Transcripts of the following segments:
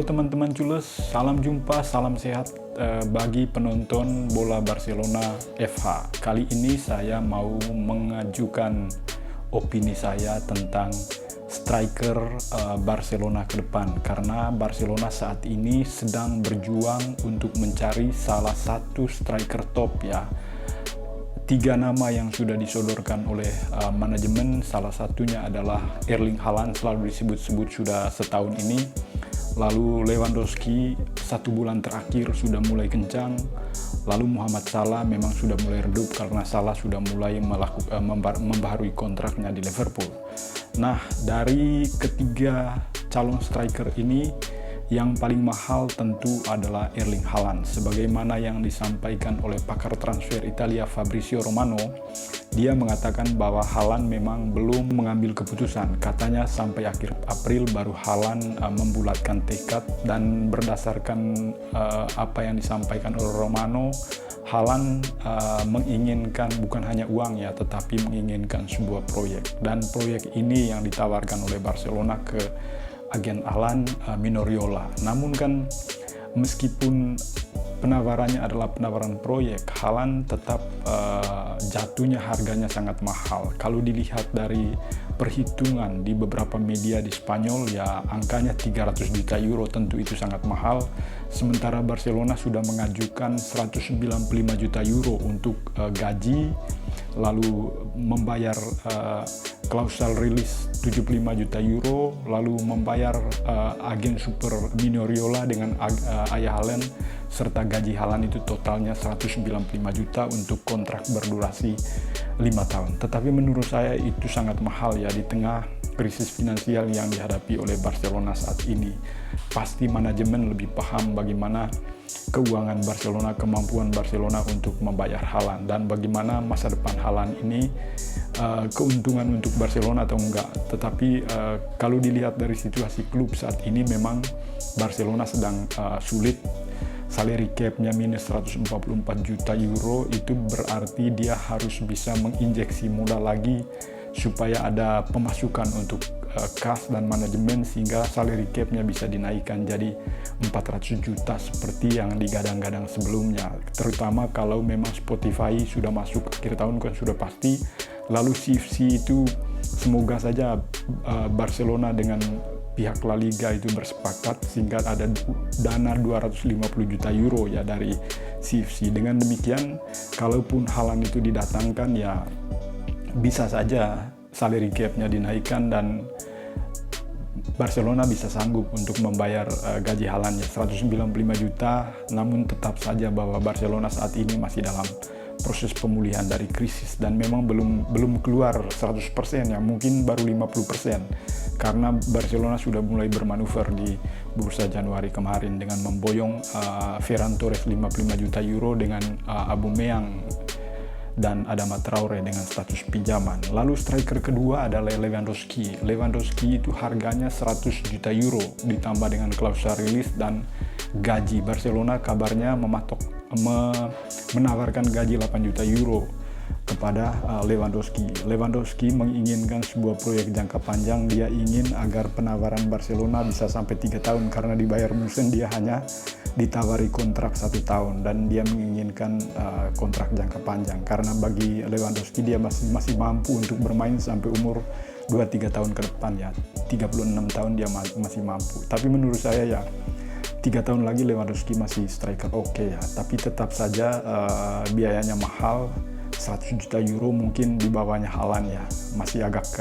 teman-teman Culus, salam jumpa, salam sehat bagi penonton bola Barcelona FH. Kali ini saya mau mengajukan opini saya tentang striker Barcelona ke depan, karena Barcelona saat ini sedang berjuang untuk mencari salah satu striker top ya. 3 nama yang sudah disodorkan oleh manajemen, salah satunya adalah Erling Haaland, selalu disebut-sebut sudah setahun ini. Lalu Lewandowski 1 bulan terakhir sudah mulai kencang. Lalu Muhammad Salah memang sudah mulai redup karena Salah sudah mulai membaharui kontraknya di Liverpool. Nah, dari ketiga calon striker ini, yang paling mahal tentu adalah Erling Haaland. Sebagaimana yang disampaikan oleh pakar transfer Italia Fabrizio Romano, dia mengatakan bahwa Haaland memang belum mengambil keputusan. Katanya sampai akhir April baru Haaland membulatkan tekad, dan berdasarkan apa yang disampaikan oleh Romano, Haaland menginginkan bukan hanya uang ya, tetapi menginginkan sebuah proyek. Dan proyek ini yang ditawarkan oleh Barcelona ke agen Alan Minoriola. Namun kan meskipun penawarannya adalah penawaran proyek, Haaland tetap jatuhnya harganya sangat mahal. Kalau dilihat dari perhitungan di beberapa media di Spanyol ya, angkanya 300 juta euro, tentu itu sangat mahal. Sementara Barcelona sudah mengajukan 195 juta euro untuk gaji, lalu membayar klausal rilis 75 juta euro, lalu membayar agen super Minoriola dengan ayah Haaland, serta gaji Haaland itu totalnya 195 juta untuk kontrak berdurasi 5 tahun. Tetapi menurut saya itu sangat mahal ya, di tengah krisis finansial yang dihadapi oleh Barcelona saat ini. Pasti manajemen lebih paham bagaimana keuangan Barcelona, kemampuan Barcelona untuk membayar Haaland, dan bagaimana masa depan Haaland ini, keuntungan untuk Barcelona atau enggak. Tetapi kalau dilihat dari situasi klub saat ini, memang Barcelona sedang sulit. Salary cap-nya minus 144 juta euro, itu berarti dia harus bisa menginjeksi modal lagi supaya ada pemasukan untuk kas dan manajemen, sehingga salary cap-nya bisa dinaikkan jadi 400 juta seperti yang digadang-gadang sebelumnya. Terutama kalau memang Spotify sudah masuk akhir tahun kan sudah pasti. Lalu CFC itu semoga saja Barcelona dengan pihak La Liga itu bersepakat sehingga ada dana 250 juta euro ya dari CFC. Dengan demikian, kalaupun Haaland itu didatangkan ya bisa saja salary cap-nya dinaikkan dan Barcelona bisa sanggup untuk membayar gaji Haaland ya 195 juta. Namun tetap saja bahwa Barcelona saat ini masih dalam proses pemulihan dari krisis, dan memang belum keluar 100% ya, mungkin baru 50%, karena Barcelona sudah mulai bermanuver di bursa Januari kemarin dengan memboyong Ferran Torres 55 juta euro dengan Aubameyang dan Adama Traore dengan status pinjaman. Lalu striker kedua adalah Lewandowski. Lewandowski itu harganya 100 juta euro ditambah dengan klausul rilis dan gaji. Barcelona kabarnya menawarkan gaji 8 juta euro kepada Lewandowski. Lewandowski menginginkan sebuah proyek jangka panjang. Dia ingin agar penawaran Barcelona bisa sampai 3 tahun, karena di Bayern Munchen dia hanya ditawari kontrak 1 tahun, dan dia menginginkan kontrak jangka panjang karena bagi Lewandowski dia masih mampu untuk bermain sampai umur 2-3 tahun ke depan ya. 36 tahun dia masih mampu. Tapi menurut saya ya 3 tahun lagi Lewandowski masih striker oke ya, tapi tetap saja biayanya mahal. 100 juta euro mungkin di bawahnya Haaland ya, masih agak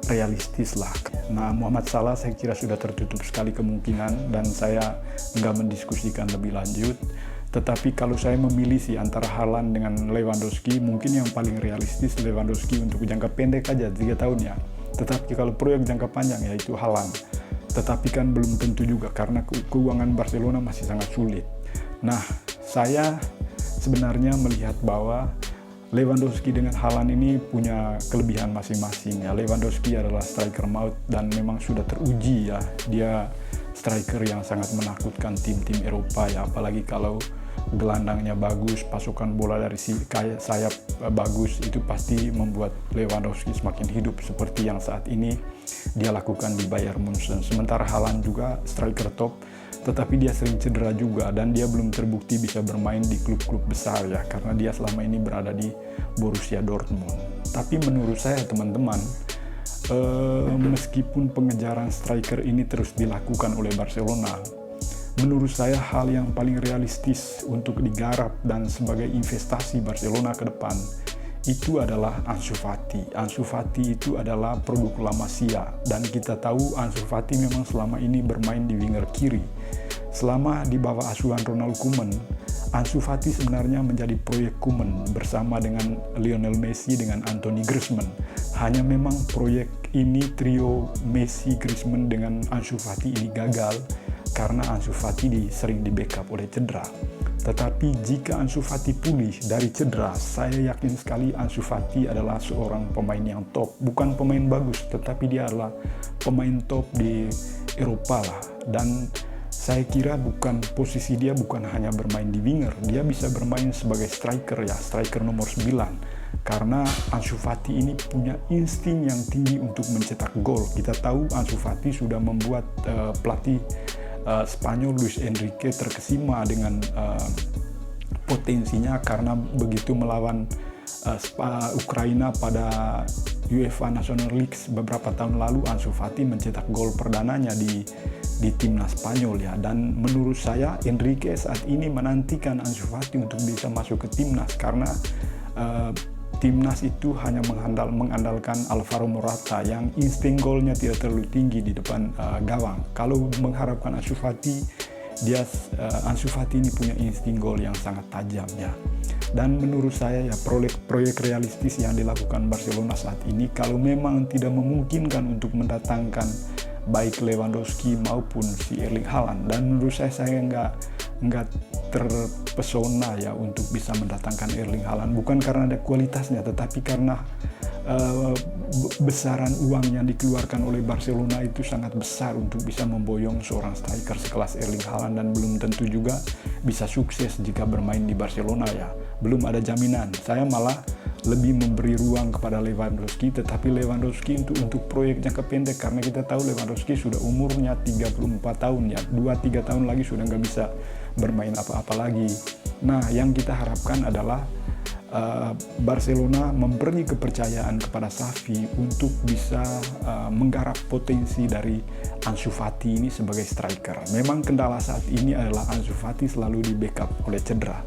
realistis lah. Nah, Muhammad Salah saya kira sudah tertutup sekali kemungkinan, dan saya nggak mendiskusikan lebih lanjut. Tetapi kalau saya memilih sih antara Haaland dengan Lewandowski, mungkin yang paling realistis Lewandowski untuk jangka pendek aja 3 tahun ya. Tetapi kalau proyek jangka panjang ya itu Haaland. Tetapi kan belum tentu juga karena keuangan Barcelona masih sangat sulit. Nah, saya sebenarnya melihat bahwa Lewandowski dengan Haaland ini punya kelebihan masing-masing ya. Lewandowski adalah striker maut dan memang sudah teruji ya. Dia striker yang sangat menakutkan tim-tim Eropa ya, apalagi kalau gelandangnya bagus, pasukan bola dari sayap bagus, itu pasti membuat Lewandowski semakin hidup seperti yang saat ini dia lakukan di Bayern Munchen. Sementara Haaland juga striker top, tetapi dia sering cedera juga dan dia belum terbukti bisa bermain di klub-klub besar ya, karena dia selama ini berada di Borussia Dortmund. Tapi menurut saya teman-teman, meskipun pengejaran striker ini terus dilakukan oleh Barcelona, menurut saya hal yang paling realistis untuk digarap dan sebagai investasi Barcelona ke depan itu adalah Ansu Fati. Ansu Fati itu adalah produk La Masia dan kita tahu Ansu Fati memang selama ini bermain di winger kiri. Selama di bawah asuhan Ronald Koeman, Ansu Fati sebenarnya menjadi proyek Koeman bersama dengan Lionel Messi dengan Anthony Griezmann. Hanya memang proyek ini, trio Messi, Griezmann dengan Ansu Fati ini gagal karena Ansu Fati sering di backup oleh cedera. Tetapi jika Ansu Fati pulih dari cedera, saya yakin sekali Ansu Fati adalah seorang pemain yang top. Bukan pemain bagus, tetapi dia adalah pemain top di Eropa lah. Dan saya kira posisi dia bukan hanya bermain di winger, dia bisa bermain sebagai striker ya, striker nomor 9. Karena Ansu Fati ini punya insting yang tinggi untuk mencetak gol. Kita tahu Ansu Fati sudah membuat pelatih Spanyol Luis Enrique terkesima dengan potensinya, karena begitu melawan Ukraina pada UEFA National League beberapa tahun lalu, Ansu Fati mencetak gol perdananya di timnas Spanyol ya. Dan menurut saya Enrique saat ini menantikan Ansu Fati untuk bisa masuk ke timnas, karena timnas itu hanya mengandalkan Alvaro Morata yang insting golnya tidak terlalu tinggi di depan gawang. Kalau mengharapkan Ansu Fati, Ansu Fati ini punya insting gol yang sangat tajam ya. Dan menurut saya ya, proyek realistis yang dilakukan Barcelona saat ini, kalau memang tidak memungkinkan untuk mendatangkan baik Lewandowski maupun si Erling Haaland, dan menurut saya nggak terpesona ya untuk bisa mendatangkan Erling Haaland, bukan karena ada kualitasnya, tetapi karena besaran uang yang dikeluarkan oleh Barcelona itu sangat besar untuk bisa memboyong seorang striker sekelas Erling Haaland, dan belum tentu juga bisa sukses jika bermain di Barcelona ya. Belum ada jaminan. Saya malah lebih memberi ruang kepada Lewandowski, tetapi Lewandowski untuk proyek jangka pendek, karena kita tahu Lewandowski sudah umurnya 34 tahun ya, 2-3 tahun lagi sudah nggak bisa bermain apa-apa lagi. Nah, yang kita harapkan adalah Barcelona memberi kepercayaan kepada Xavi untuk bisa menggarap potensi dari Ansu Fati ini sebagai striker. Memang kendala saat ini adalah Ansu Fati selalu di backup oleh cedera.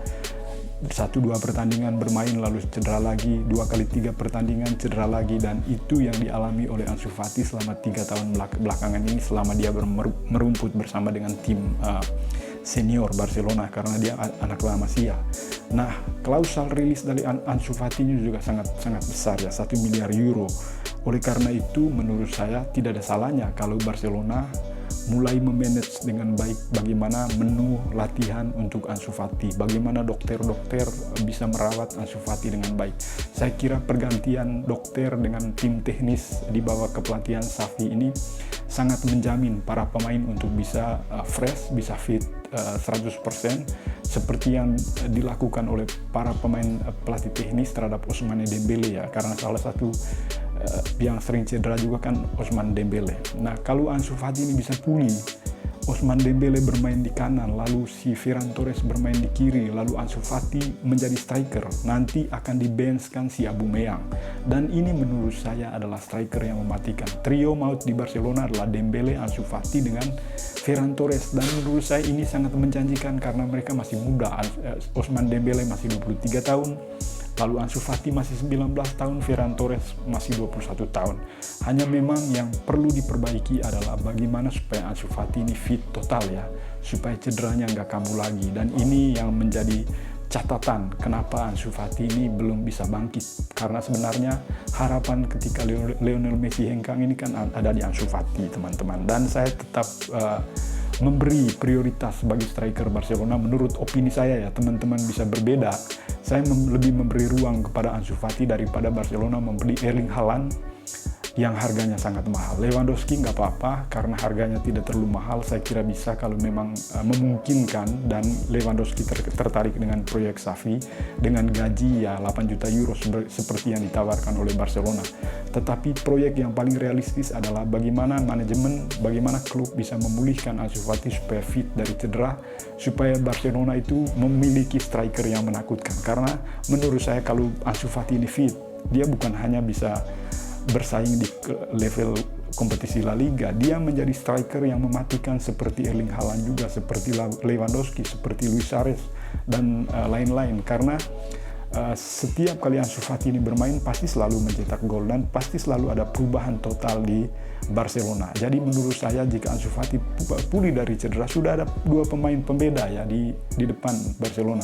1-2 pertandingan bermain lalu cedera lagi, 2-3 pertandingan cedera lagi, dan itu yang dialami oleh Ansu Fati selama 3 tahun belakangan ini, selama dia merumput bersama dengan tim senior Barcelona, karena dia anak La Masia. Nah, klausal rilis dari Ansu Fati ini juga sangat besar ya, 1 miliar euro. Oleh karena itu menurut saya tidak ada salahnya kalau Barcelona mulai memanage dengan baik bagaimana menu latihan untuk Ansu Fati, bagaimana dokter-dokter bisa merawat Ansu Fati dengan baik. Saya kira pergantian dokter dengan tim teknis di bawah kepelatihan Xavi ini sangat menjamin para pemain untuk bisa fresh, bisa fit 100%, seperti yang dilakukan oleh para pemain pelatih teknis terhadap Ousmane Dembele ya, karena salah satu yang sering cedera juga kan Ousmane Dembele. Nah, kalau Ansu Fati ini bisa pulih, Ousmane Dembele bermain di kanan, lalu si Ferran Torres bermain di kiri, lalu Ansu Fati menjadi striker, nanti akan di-benchkan si Aubameyang. Dan ini menurut saya adalah striker yang mematikan. Trio maut di Barcelona adalah Dembele, Ansu Fati dengan Ferran Torres, dan menurut saya ini sangat menjanjikan karena mereka masih muda. Ousmane Dembele masih 23 tahun, lalu Ansu Fati masih 19 tahun, Ferran Torres masih 21 tahun. Hanya memang yang perlu diperbaiki adalah bagaimana supaya Ansu Fati ini fit total ya, supaya cederanya nggak kambuh lagi. Dan ini yang menjadi catatan kenapa Ansu Fati ini belum bisa bangkit, karena sebenarnya harapan ketika Lionel Messi hengkang ini kan ada di Ansu Fati, teman-teman. Dan saya tetap memberi prioritas bagi striker Barcelona. Menurut opini saya ya, teman-teman bisa berbeda. Saya lebih memberi ruang kepada Ansu Fati daripada Barcelona membeli Erling Haaland yang harganya sangat mahal. Lewandowski nggak apa-apa karena harganya tidak terlalu mahal. Saya kira bisa kalau memang memungkinkan dan Lewandowski tertarik dengan proyek Xavi dengan gaji ya 8 juta euro seperti yang ditawarkan oleh Barcelona. Tetapi proyek yang paling realistis adalah bagaimana manajemen, bagaimana klub bisa memulihkan Ansu Fati supaya fit dari cedera, supaya Barcelona itu memiliki striker yang menakutkan. Karena menurut saya kalau Ansu Fati ini fit, dia bukan hanya bisa bersaing di level kompetisi La Liga, dia menjadi striker yang mematikan seperti Erling Haaland juga, seperti Lewandowski, seperti Luis Suarez dan lain-lain. Karena setiap kali Ansu Fati ini bermain pasti selalu mencetak gol dan pasti selalu ada perubahan total di Barcelona. Jadi menurut saya jika Ansu Fati pulih dari cedera, sudah ada dua pemain pembeda ya di depan Barcelona.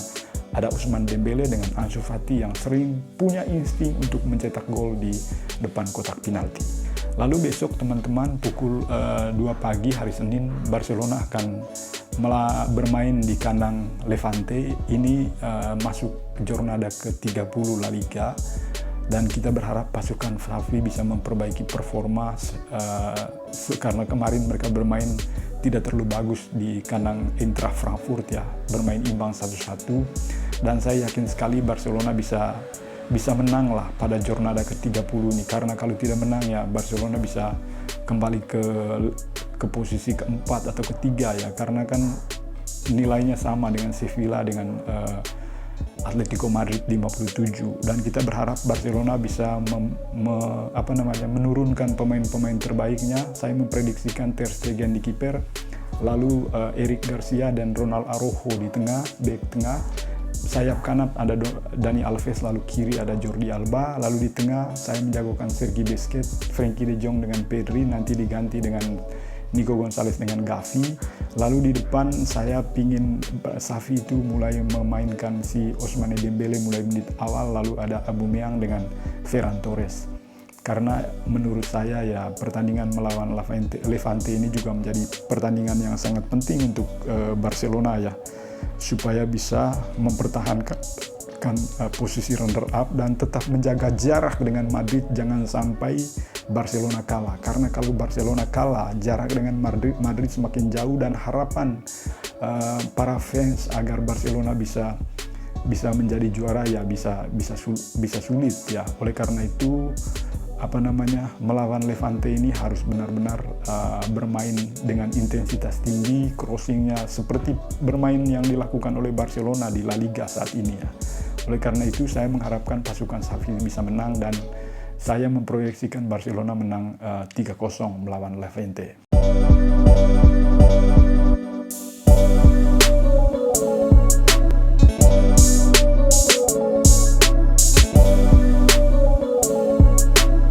Ada Ousmane Dembele dengan Ansu Fati yang sering punya insting untuk mencetak gol di depan kotak penalti. Lalu besok teman-teman pukul 2 pagi hari Senin Barcelona akan bermain di kandang Levante. Ini masuk jornada ke-30 La Liga dan kita berharap pasukan Xavi bisa memperbaiki performa karena kemarin mereka bermain tidak terlalu bagus di kandang Eintracht Frankfurt ya, bermain imbang 1-1 dan saya yakin sekali Barcelona bisa menang lah pada jornada ke-30 ini, karena kalau tidak menang ya Barcelona bisa kembali ke posisi keempat atau ketiga ya, karena kan nilainya sama dengan Sevilla dengan Atletico Madrid 57 dan kita berharap Barcelona bisa menurunkan pemain-pemain terbaiknya. Saya memprediksikan Ter Stegen di kiper, lalu Eric Garcia dan Ronald Araujo di tengah, bek tengah. Sayap kanan ada Dani Alves, lalu kiri ada Jordi Alba, lalu di tengah saya menjagokan Sergi Busquets, Frenkie de Jong dengan Pedri, nanti diganti dengan Nico Gonzalez dengan Gavi. Lalu di depan saya pingin Xavi itu mulai memainkan si Ousmane Dembele mulai menit awal, lalu ada Aubameyang dengan Ferran Torres. Karena menurut saya ya pertandingan melawan Levante ini juga menjadi pertandingan yang sangat penting untuk Barcelona ya, supaya bisa mempertahankan posisi runner up dan tetap menjaga jarak dengan Madrid, jangan sampai Barcelona kalah. Karena kalau Barcelona kalah, jarak dengan Madrid semakin jauh dan harapan para fans agar Barcelona bisa menjadi juara ya bisa sulit ya. Oleh karena itu melawan Levante ini harus benar-benar bermain dengan intensitas tinggi, crossingnya seperti bermain yang dilakukan oleh Barcelona di La Liga saat ini ya. Oleh karena itu saya mengharapkan pasukan Xavi bisa menang dan saya memproyeksikan Barcelona menang 3-0 melawan Levante.